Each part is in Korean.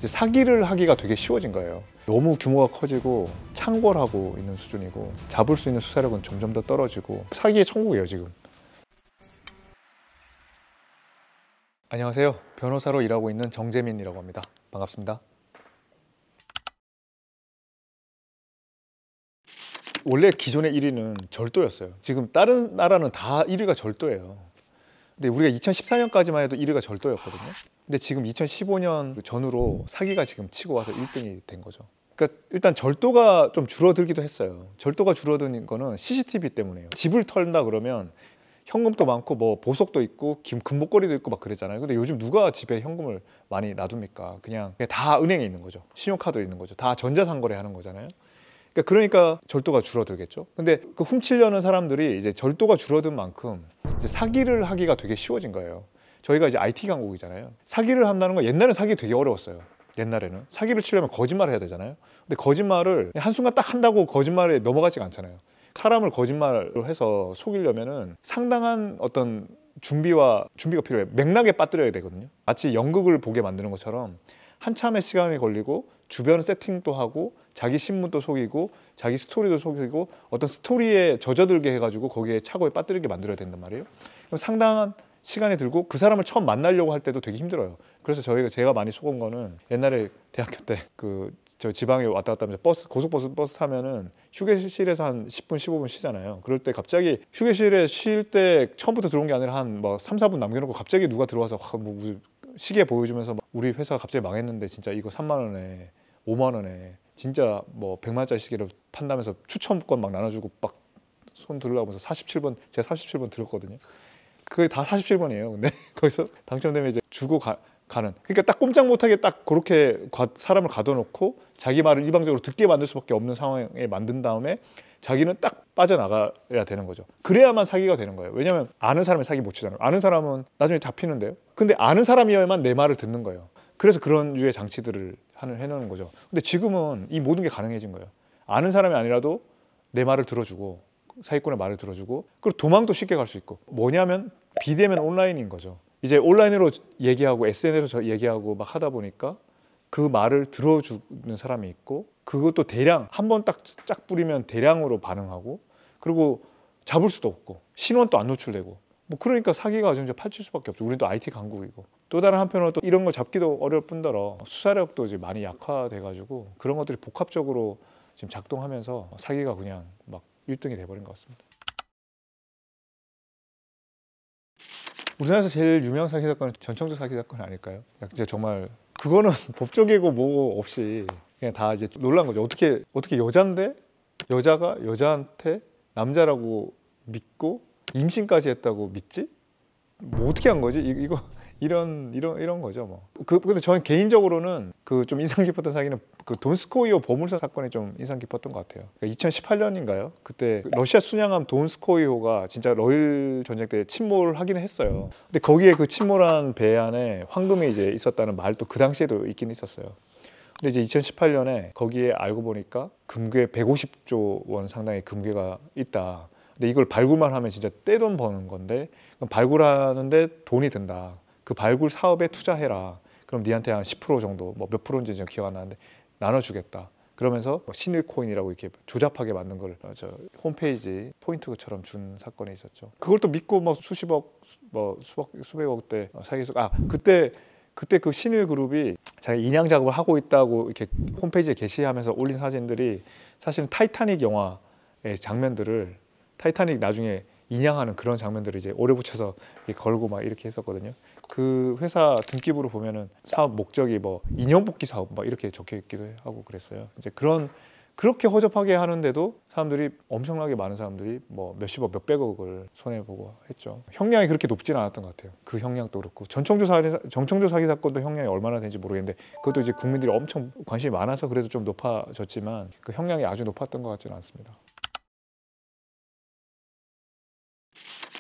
이제 사기를 하기가 되게 쉬워진 거예요. 너무 규모가 커지고 창궐하고 있는 수준이고 잡을 수 있는 수사력은 점점 더 떨어지고 사기의 천국이에요 지금. 안녕하세요. 변호사로 일하고 있는 정재민이라고 합니다. 반갑습니다. 원래 기존의 1위는 절도였어요. 지금 다른 나라는 다 1위가 절도예요. 근데 우리가 2014년까지만 해도 1위가 절도였거든요. 근데 지금 2015년 전후로 사기가 지금 치고 와서 1등이 된 거죠. 그러니까 일단 절도가 좀 줄어들기도 했어요. 절도가 줄어드는 거는 CCTV 때문이에요. 집을 털다 그러면 현금도 많고 뭐 보석도 있고 금목걸이도 있고 막 그랬잖아요. 근데 요즘 누가 집에 현금을 많이 놔둡니까? 그냥 다 은행에 있는 거죠. 신용카드에 있는 거죠. 다 전자상거래 하는 거잖아요. 그러니까 절도가 줄어들겠죠. 근데 그 훔치려는 사람들이 이제 절도가 줄어든 만큼 이제 사기를 하기가 되게 쉬워진 거예요. 저희가 이제 IT 강국이잖아요. 사기를 한다는 건 옛날에는 사기 되게 어려웠어요. 옛날에는 사기를 치려면 거짓말을 해야 되잖아요. 근데 거짓말을 한순간 딱 한다고 거짓말에 넘어가지가 않잖아요. 사람을 거짓말을 해서 속이려면은 상당한 어떤 준비가 필요해요. 맥락에 빠뜨려야 되거든요. 마치 연극을 보게 만드는 것처럼 한참의 시간이 걸리고 주변 세팅도 하고 자기 신문도 속이고 자기 스토리도 속이고 어떤 스토리에 젖어들게 해가지고 거기에 착오에 빠뜨리게 만들어야 된단 말이에요. 그럼 상당한 시간이 들고 그 사람을 처음 만나려고 할 때도 되게 힘들어요. 그래서 제가 많이 속은 거는 옛날에 대학교 때 저 지방에 왔다 갔다 하면서 고속버스 타면은 휴게실에서 한 10분 15분 쉬잖아요. 그럴 때 갑자기 휴게실에 쉴 때 처음부터 들어온 게 아니라 한 뭐 3, 4분 남겨놓고 갑자기 누가 들어와서 뭐 시계 보여주면서 우리 회사 갑자기 망했는데 진짜 이거 3만 원에 5만 원에 진짜 뭐 100만원짜리 시계를 판다면서 추첨권 막 나눠주고 막 손 들으라고 하면서 47번 제가 47번 들었거든요. 그게 다 47번이에요. 근데 거기서 당첨되면 이제 주고 가는. 그러니까 딱 꼼짝 못하게 딱 그렇게 사람을 가둬놓고 자기 말을 일방적으로 듣게 만들 수밖에 없는 상황에 만든 다음에 자기는 딱 빠져나가야 되는 거죠. 그래야만 사기가 되는 거예요. 왜냐면 아는 사람이 사기 못 치잖아요. 아는 사람은 나중에 잡히는데요. 근데 아는 사람이어야만 내 말을 듣는 거예요. 그래서 그런 유의 장치들을 해놓는 거죠. 근데 지금은 이 모든 게 가능해진 거예요. 아는 사람이 아니라도 내 말을 들어주고 사기꾼의 말을 들어주고 그리고 도망도 쉽게 갈 수 있고 뭐냐면 비대면 온라인인 거죠. 이제 온라인으로 얘기하고 SNS로 얘기하고 막 하다 보니까 그 말을 들어주는 사람이 있고 그것도 대량 한 번 쫙 뿌리면 대량으로 반응하고 그리고 잡을 수도 없고 신원도 안 노출되고 뭐 그러니까 사기가 점점 펼칠 수밖에 없죠. 우리는 또 IT 강국이고 또 다른 한편으로 또 이런 거 잡기도 어려울 뿐더러 수사력도 이제 많이 약화돼 가지고 그런 것들이 복합적으로 지금 작동하면서 사기가 그냥 막 1등이 돼버린 것 같습니다. 우리나라에서 제일 유명한 사기 사건은 전청조 사기 사건 아닐까요? 진짜 정말 그거는 법적이고 뭐 없이 그냥 다 이제 놀란 거죠. 어떻게 여잔데 여자가 여자한테 남자라고 믿고 임신까지 했다고 믿지? 뭐 어떻게 한 거지? 이거 이런 거죠 뭐. 근데 저는 개인적으로는 그 좀 인상 깊었던 사기는 그 돈스코이오 보물사 사건이 좀 인상 깊었던 것 같아요. 2018년인가요? 그때 러시아 순양함 돈스코이호가 진짜 러일 전쟁 때 침몰하기는 했어요. 근데 거기에 그 침몰한 배 안에 황금이 이제 있었다는 말도 그 당시에도 있긴 있었어요. 근데 이제 2018년에 거기에 알고 보니까 금괴 150조 원 상당의 금괴가 있다. 근데 이걸 발굴만 하면 진짜 떼돈 버는 건데 발굴하는데 돈이 든다. 그 발굴 사업에 투자해라. 그럼 니한테 한 10% 정도, 뭐 몇 프로인지 지금 기억 안 나는데 나눠주겠다. 그러면서 신일코인이라고 이렇게 조잡하게 만든 걸 홈페이지 포인트처럼 준 사건이 있었죠. 그걸 또 믿고 뭐 수십억, 뭐 수백억 대 사기해서 그때 그 신일그룹이 자기 인양 작업을 하고 있다고 이렇게 홈페이지에 게시하면서 올린 사진들이 사실은 타이타닉 영화의 장면들을 타이타닉 나중에 인양하는 그런 장면들을 이제 오래 붙여서 걸고 막 이렇게 했었거든요. 그 회사 등기부로 보면은 사업 목적이 뭐 인형 뽑기 사업 막 이렇게 적혀 있기도 하고 그랬어요. 이제 그렇게 허접하게 하는데도 사람들이 엄청나게 많은 사람들이 뭐 몇십억 몇백억을 손해 보고 했죠. 형량이 그렇게 높지는 않았던 것 같아요. 그 형량도 그렇고 정청조 사기 사건도 형량이 얼마나 되는지 모르겠는데 그것도 이제 국민들이 엄청 관심이 많아서 그래도 좀 높아졌지만 그 형량이 아주 높았던 것 같지는 않습니다.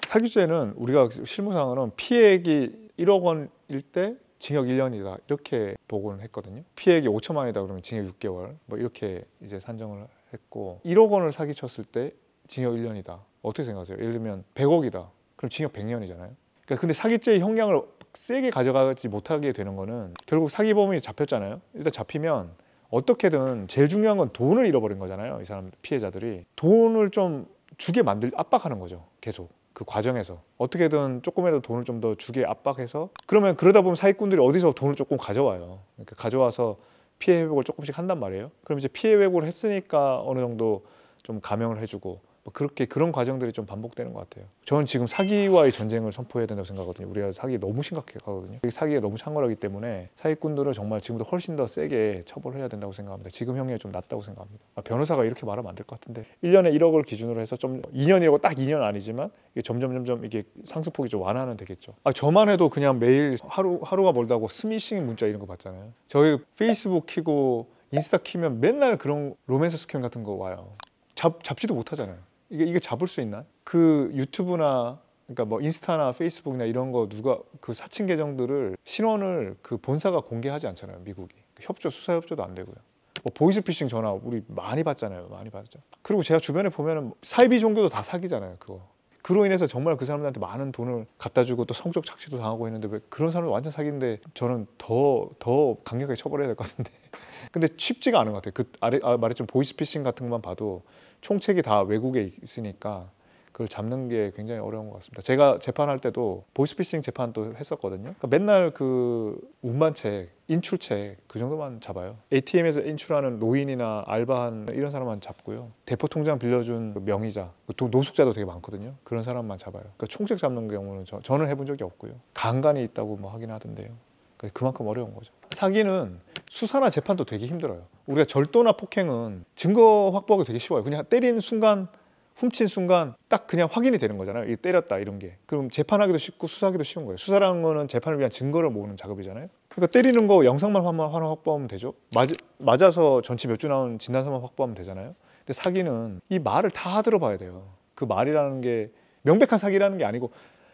사기죄는 우리가 실무상으로는 피해액이 1억 원일 때 징역 1년이다 이렇게 보고는 했거든요. 피해액이 5천만 원이다 그러면 징역 6개월 뭐 이렇게 이제 산정을 했고 1억 원을 사기쳤을 때 징역 1년이다. 어떻게 생각하세요? 예를 들면 100억이다. 그럼 징역 100년이잖아요. 그러니까 근데 사기죄의 형량을 세게 가져가지 못하게 되는 거는 결국 사기범이 잡혔잖아요. 일단 잡히면 어떻게든 제일 중요한 건 돈을 잃어버린 거잖아요. 이 사람 피해자들이 돈을 좀 주게 압박하는 거죠. 계속 그 과정에서 어떻게든 조금이라도 돈을 좀 더 주게 압박해서, 그러면 그러다 보면 사기꾼들이 어디서 돈을 조금 가져와요. 그러니까 가져와서 피해 회복을 조금씩 한단 말이에요. 그럼 이제 피해 회복을 했으니까 어느 정도 좀 감형을 해주고, 뭐 그렇게 그런 과정들이 좀 반복되는 것 같아요. 저는 지금 사기와의 전쟁을 선포해야 된다고 생각하거든요. 우리가 사기 너무 심각하거든요. 사기가 너무 창궐하기 때문에 사기꾼들은 정말 지금보다 훨씬 더 세게 처벌해야 된다고 생각합니다. 지금 형량이 좀 낮다고 생각합니다. 변호사가 이렇게 말하면 안 될 것 같은데 1년에 1억을 기준으로 해서 좀 2년이라고 딱 2년 아니지만 이게 점점 이게 상승폭이 좀 완화는 되겠죠. 저만 해도 그냥 매일 하루가 멀다고 스미싱 문자 이런 거 받잖아요. 저희 페이스북 키고 인스타 키면 맨날 그런 로맨스 스캠 같은 거 와요. 잡지도 못하잖아요. 이게 잡을 수 있나? 그 유튜브나 그러니까 뭐 인스타나 페이스북이나 이런 거 누가 그 사칭 계정들을 신원을 그 본사가 공개하지 않잖아요. 미국이 수사 협조도 안 되고요. 뭐 보이스피싱 전화 우리 많이 받잖아요. 많이 받죠. 그리고 제가 주변에 보면은 사이비 종교도 다 사기잖아요. 그로 인해서 정말 그 사람들한테 많은 돈을 갖다 주고 또 성적 착취도 당하고 있는데 왜 그런 사람은 완전 사기인데 저는 더 강력하게 처벌해야 될 것 같은데. 근데 쉽지가 않은 것 같아요. 말했지만 보이스피싱 같은 것만 봐도 총책이 다 외국에 있으니까 그걸 잡는 게 굉장히 어려운 것 같습니다. 제가 재판할 때도 보이스피싱 재판도 했었거든요. 그러니까 맨날 그 운반책, 인출책 그 정도만 잡아요. ATM에서 인출하는 노인이나 알바한 이런 사람만 잡고요. 대포 통장 빌려준 명의자, 또 노숙자도 되게 많거든요. 그런 사람만 잡아요. 그러니까 총책 잡는 경우는 저는 해본 적이 없고요. 간간이 있다고 뭐 하긴 하던데요. 그만큼 어려운 거죠. 사기는 수사나 재판도 되게 힘들어요. 우리가 절도나 폭행은 증거 확보하기 되게 쉬워요. 그냥 때린 순간, 훔친 순간 딱 그냥 확인이 되는 거잖아요. 이 때렸다 이런 게. 그럼 재판하기도 쉽고 수사하기도 쉬운 거예요. 수사라는 거는 재판을 위한 증거를 모으는 작업이잖아요. 그러니까 때리는 거 영상만 하나 확보하면 되죠. 맞아서 전치 몇 주 나온 진단서만 확보하면 되잖아요. 근데 사기는 이 말을 다 들어봐야 돼요. 그 말이라는 게 명백한 사기라는 게 아니고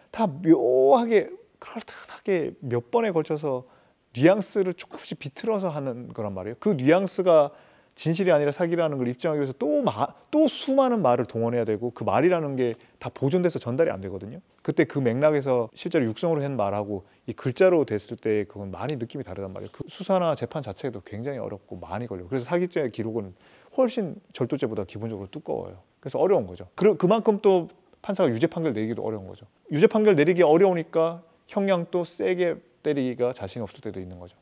다 묘하게 그럴듯하게 몇 번에 걸쳐서 뉘앙스를 조금씩 비틀어서 하는 거란 말이에요. 그 뉘앙스가 진실이 아니라 사기라는 걸 입증하기 위해서 또 수많은 말을 동원해야 되고 그 말이라는 게 다 보존돼서 전달이 안 되거든요. 그때 그 맥락에서 실제로 육성으로 한 말하고 이 글자로 됐을 때 그건 많이 느낌이 다르단 말이에요. 그 수사나 재판 자체도 굉장히 어렵고 많이 걸려요. 그래서 사기죄의 기록은 훨씬 절도죄보다 기본적으로 두꺼워요. 그래서 어려운 거죠. 그만큼 또 판사가 유죄 판결 내기도 어려운 거죠. 유죄 판결 내리기 어려우니까 형량도 세게 때리기가 자신 없을 때도 있는 거죠.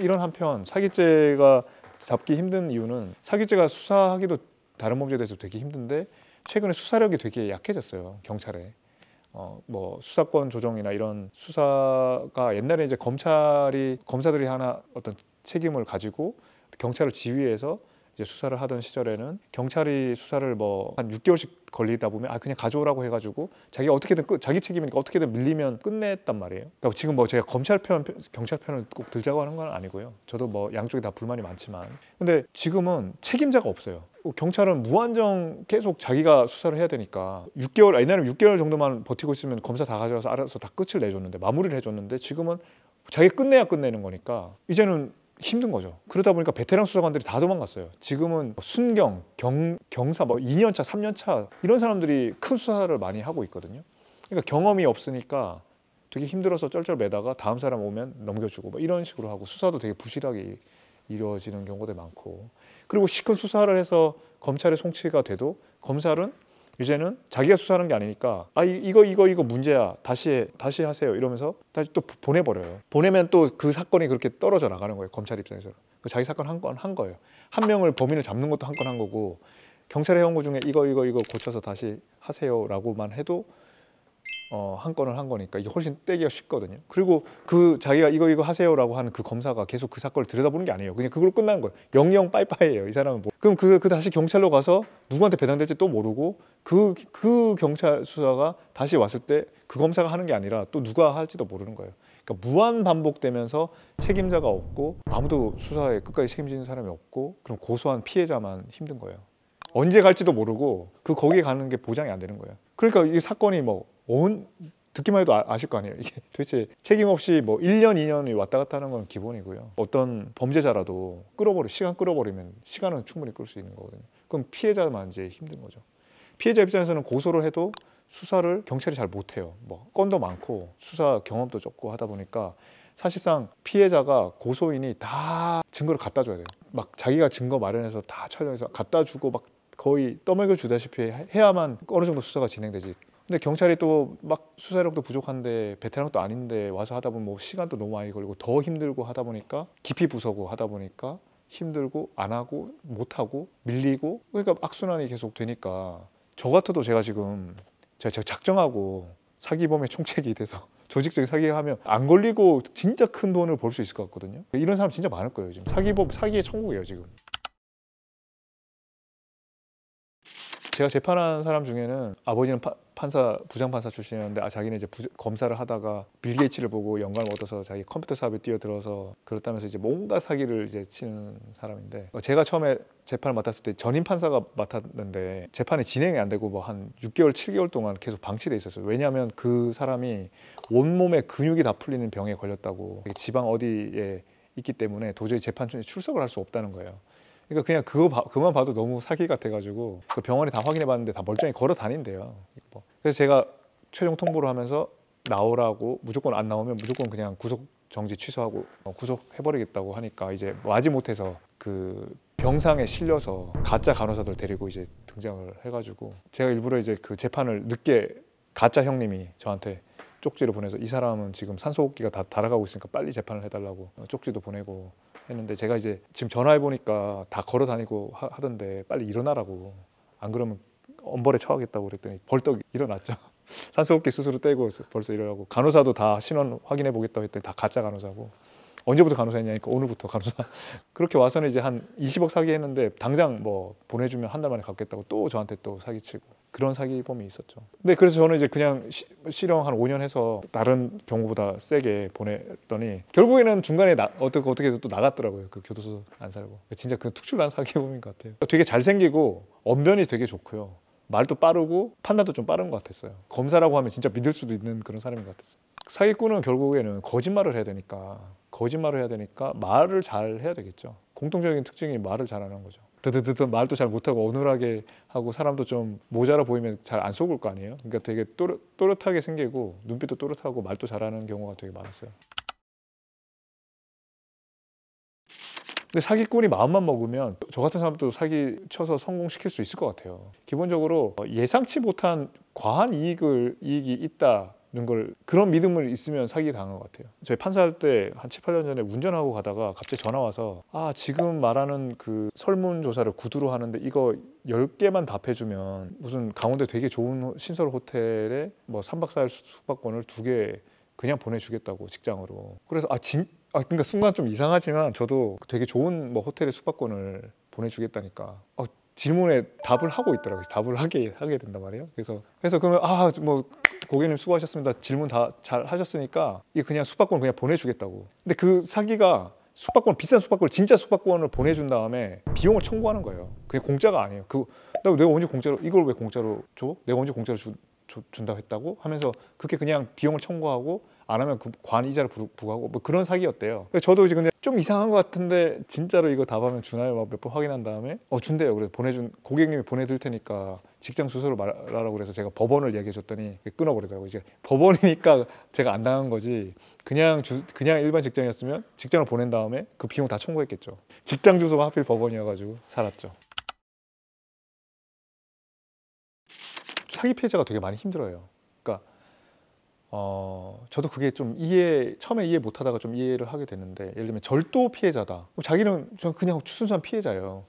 이런 한편 사기죄가 잡기 힘든 이유는 사기죄가 수사하기도 다른 범죄에 대해서 되게 힘든데 최근에 수사력이 되게 약해졌어요. 경찰에. 뭐 수사권 조정이나 이런 수사가 옛날에 이제 검사들이 하나 어떤 책임을 가지고 경찰을 지휘해서 이제 수사를 하던 시절에는 경찰이 수사를 뭐 한 6개월씩 걸리다 보면 그냥 가져오라고 해가지고 자기가 어떻게든 자기 책임이니까 어떻게든 밀리면 끝냈단 말이에요. 그러니까 지금 뭐 제가 경찰 편을 꼭 들자고 하는 건 아니고요. 저도 뭐 양쪽에 다 불만이 많지만 근데 지금은 책임자가 없어요. 경찰은 무한정 계속 자기가 수사를 해야 되니까 6개월 옛날에 6개월 정도만 버티고 있으면 검사 다 가져와서 알아서 다 끝을 내줬는데 마무리를 해줬는데 지금은 자기가 끝내야 끝내는 거니까 이제는 힘든 거죠. 그러다 보니까 베테랑 수사관들이 다 도망갔어요. 지금은 순경, 경사, 뭐 2년차, 3년차 이런 사람들이 큰 수사를 많이 하고 있거든요. 그러니까 경험이 없으니까 되게 힘들어서 쩔쩔매다가 다음 사람 오면 넘겨주고 뭐 이런 식으로 하고 수사도 되게 부실하게 이루어지는 경우도 많고 그리고 시큰 수사를 해서 검찰의 송치가 돼도 검찰은 이제는 자기가 수사하는 게 아니니까 이거 문제야 다시 하세요 이러면서 다시 또 보내버려요. 보내면 또 그 사건이 그렇게 떨어져 나가는 거예요. 검찰 입장에서 자기 사건 한 건 한 거예요. 한 명을 범인을 잡는 것도 한 건 한 거고 경찰이 해온 거 중에 이거 고쳐서 다시 하세요라고만 해도 한 건을 한 거니까 이게 훨씬 떼기가 쉽거든요. 그리고 그 자기가 이거 하세요라고 하는 그 검사가 계속 그 사건을 들여다보는 게 아니에요. 그냥 그걸로 끝난 거예요. 영영 빠이빠이예요. 이 사람은 그럼 그 다시 경찰로 가서 누구한테 배당될지 또 모르고 그 경찰 수사가 다시 왔을 때 그 검사가 하는 게 아니라 또 누가 할지도 모르는 거예요. 그러니까 무한 반복되면서 책임자가 없고 아무도 수사에 끝까지 책임지는 사람이 없고 그럼 고소한 피해자만 힘든 거예요. 언제 갈지도 모르고 거기에 가는 게 보장이 안 되는 거예요. 그러니까 이 사건이 듣기만 해도 아실 거 아니에요. 이게 도대체 책임 없이 뭐 1년, 2년이 왔다 갔다 하는 건 기본이고요. 어떤 범죄자라도 시간 끌어버리면 시간은 충분히 끌 수 있는 거거든요. 그럼 피해자만 이제 힘든 거죠. 피해자 입장에서는 고소를 해도 수사를 경찰이 잘 못해요. 뭐 건도 많고 수사 경험도 적고 하다 보니까 사실상 피해자가 고소인이 다 증거를 갖다 줘야 돼요. 막 자기가 증거 마련해서 다 촬영해서 갖다 주고 막 거의 떠먹여 주다시피 해야만 어느 정도 수사가 진행되지. 근데 경찰이 또 막 수사력도 부족한데 베테랑도 아닌데 와서 하다 보면 뭐 시간도 너무 많이 걸리고 더 힘들고 하다 보니까 깊이 부서고 하다 보니까 힘들고 안 하고 못 하고 밀리고, 그러니까 악순환이 계속 되니까 저 같아도 제가 지금 제가 작정하고 사기범의 총책이 돼서 조직적인 사기를 하면 안 걸리고 진짜 큰 돈을 벌 수 있을 것 같거든요. 이런 사람 진짜 많을 거예요. 지금 사기의 천국이에요 지금. 제가 재판한 사람 중에는 아버지는 부장판사 출신이었는데 자기는 이제 검사를 하다가 빌 게이츠를 보고 영감을 얻어서 자기 컴퓨터 사업에 뛰어들어서 그렇다면서 이제 뭔가 사기를 이제 치는 사람인데, 제가 처음에 재판을 맡았을 때 전임 판사가 맡았는데 재판이 진행이 안 되고 뭐 한 6개월 7개월 동안 계속 방치돼 있었어요. 왜냐하면 그 사람이 온몸에 근육이 다 풀리는 병에 걸렸다고, 지방 어디에 있기 때문에 도저히 재판에 출석을 할 수 없다는 거예요. 그러니까 그냥 그만 봐도 너무 사기 같아가지고 그 병원에 다 확인해봤는데 다 멀쩡히 걸어 다닌대요. 그래서 제가 최종 통보를 하면서 나오라고, 무조건 안 나오면 무조건 그냥 구속 정지 취소하고 구속해버리겠다고 하니까 이제 마지못해서 그 병상에 실려서 가짜 간호사들 데리고 이제 등장을 해가지고, 제가 일부러 이제 그 재판을 늦게 가짜 형님이 저한테 쪽지를 보내서 이 사람은 지금 산소호흡기가 다 달아가고 있으니까 빨리 재판을 해달라고 쪽지도 보내고 했는데, 제가 이제 지금 전화해 보니까 다 걸어 다니고 하던데 빨리 일어나라고, 안 그러면 엄벌에 처하겠다고 그랬더니 벌떡 일어났죠. 산소호흡기 스스로 떼고 벌써 일어나고, 간호사도 다 신원 확인해 보겠다고 했더니 다 가짜 간호사고, 언제부터 간호사했냐니까 오늘부터 간호사. 그렇게 와서는 이제 한 20억 사기했는데 당장 뭐 보내주면 한 달 만에 갚겠다고 또 저한테 또 사기치고, 그런 사기범이 있었죠. 근데 그래서 저는 이제 그냥 실형 한 5년 해서 다른 경우보다 세게 보냈더니 결국에는 중간에 어떻게 해서 또 나갔더라고요. 그 교도소 안 살고. 진짜 그 특출난 사기범인 것 같아요. 되게 잘생기고 언변이 되게 좋고요. 말도 빠르고 판단도 좀 빠른 것 같았어요. 검사라고 하면 진짜 믿을 수도 있는 그런 사람인 것 같았어요. 사기꾼은 결국에는 거짓말을 해야 되니까 말을 잘 해야 되겠죠. 공통적인 특징이 말을 잘하는 거죠. 드드드드 말도 잘 못하고 어눌하게 하고 사람도 좀 모자라 보이면 잘 안 속을 거 아니에요. 그러니까 되게 또렷하게 생기고 눈빛도 또렷하고 말도 잘하는 경우가 되게 많았어요. 근데 사기꾼이 마음만 먹으면 저 같은 사람도 사기 쳐서 성공시킬 수 있을 것 같아요. 기본적으로 예상치 못한 과한 이익이 있다는 걸, 그런 믿음을 있으면 사기 당한 것 같아요. 저희 판사할 때 한 7, 8년 전에 운전하고 가다가 갑자기 전화 와서 지금 말하는 그 설문조사를 구두로 하는데 이거 10개만 답해주면 무슨 강원도에 되게 좋은 신설 호텔에 뭐 3박 4일 숙박권을 2개 그냥 보내주겠다고, 직장으로. 그래서 그러니까 순간 좀 이상하지만 저도 되게 좋은 뭐 호텔에 숙박권을 보내주겠다니까 질문에 답을 하고 있더라고요. 답을 하게 된단 말이에요. 그래서 그러면 뭐 고객님 수고하셨습니다. 질문 다 잘 하셨으니까 이게 그냥 숙박권 그냥 보내주겠다고. 근데 그 사기가 비싼 숙박권, 진짜 숙박권을 보내준 다음에 비용을 청구하는 거예요. 그게 공짜가 아니에요. 내가 언제 공짜로, 이걸 왜 공짜로 줘? 내가 언제 공짜로 준다고 했다고 하면서 그렇게 그냥 비용을 청구하고 안 하면 그 관이자를 부과하고 뭐 그런 사기였대요. 저도 이제 근데 좀 이상한 것 같은데 진짜로 이거 답하면 주나요? 몇 번 확인한 다음에 준대요. 그래서 고객님이 보내드릴 테니까 직장 주소를 말하라고 그래서 제가 법원을 얘기해 줬더니 끊어버리더라고요. 이제 법원이니까 제가 안 당한 거지, 그냥 일반 직장이었으면 직장을 보낸 다음에 그 비용 다 청구했겠죠. 직장 주소가 하필 법원이어가지고 살았죠. 사기 피해자가 되게 많이 힘들어요. 그러니까 저도 그게 좀 처음에 이해 못하다가 좀 이해를 하게 됐는데, 예를 들면 절도 피해자다. 자기는 그냥 순수한 피해자예요.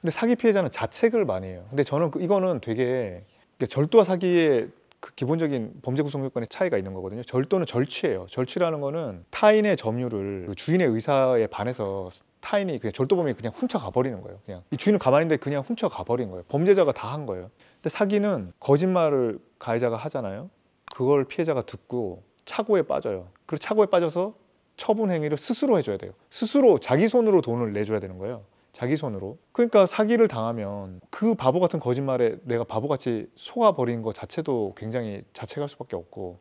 근데 사기 피해자는 자책을 많이 해요. 근데 저는 이거는 되게 절도와 사기의 그 기본적인 범죄 구성 요건의 차이가 있는 거거든요. 절도는 절취예요. 절취라는 거는 타인의 점유를 그 주인의 의사에 반해서 타인이 그냥 절도범이 그냥 훔쳐가 버리는 거예요. 그냥 이 주인은 가만히 있는데 그냥 훔쳐가 버린 거예요. 범죄자가 다 한 거예요. 근데 사기는 거짓말을 가해자가 하잖아요. 그걸 피해자가 듣고 착오에 빠져요. 그리고 착오에 빠져서 처분 행위를 스스로 해줘야 돼요. 스스로 자기 손으로 돈을 내줘야 되는 거예요. 자기 손으로. 그러니까 사기를 당하면 그 바보 같은 거짓말에 내가 바보같이 속아버린 거 자체도 굉장히 자책할 수밖에 없고,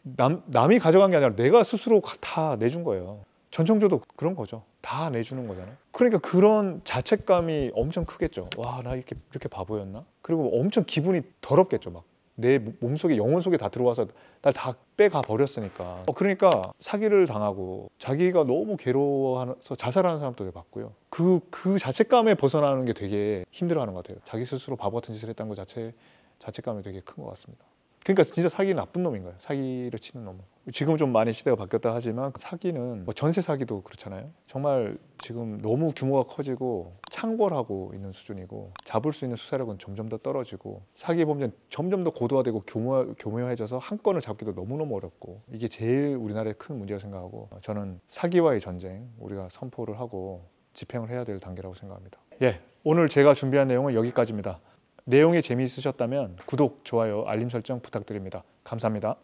남이 가져간 게 아니라 내가 스스로 다 내준 거예요. 전청조도 그런 거죠. 다 내주는 거잖아요. 그러니까 그런 자책감이 엄청 크겠죠. 와, 나 이렇게 바보였나? 그리고 엄청 기분이 더럽겠죠. 막 내 몸속에 영혼 속에 다 들어와서 날 다 빼가 버렸으니까. 그러니까 사기를 당하고 자기가 너무 괴로워서 자살하는 사람도 봤고요. 그 자책감에 벗어나는 게 되게 힘들어하는 것 같아요. 자기 스스로 바보 같은 짓을 했다는 거 자책감이 되게 큰 것 같습니다. 그러니까 진짜 사기는 나쁜 놈인 거예요. 사기를 치는 놈은. 지금은 좀 많이 시대가 바뀌었다 하지만 사기는 뭐 전세 사기도 그렇잖아요. 정말 지금 너무 규모가 커지고 창궐하고 있는 수준이고 잡을 수 있는 수사력은 점점 더 떨어지고 사기 범죄는 점점 더 고도화되고 교묘해져서 한 건을 잡기도 너무너무 어렵고 이게 제일 우리나라의 큰 문제라고 생각하고 저는 사기와의 전쟁 우리가 선포를 하고 집행을 해야 될 단계라고 생각합니다. 예, 오늘 제가 준비한 내용은 여기까지입니다. 내용이 재미있으셨다면 구독, 좋아요, 알림 설정 부탁드립니다. 감사합니다.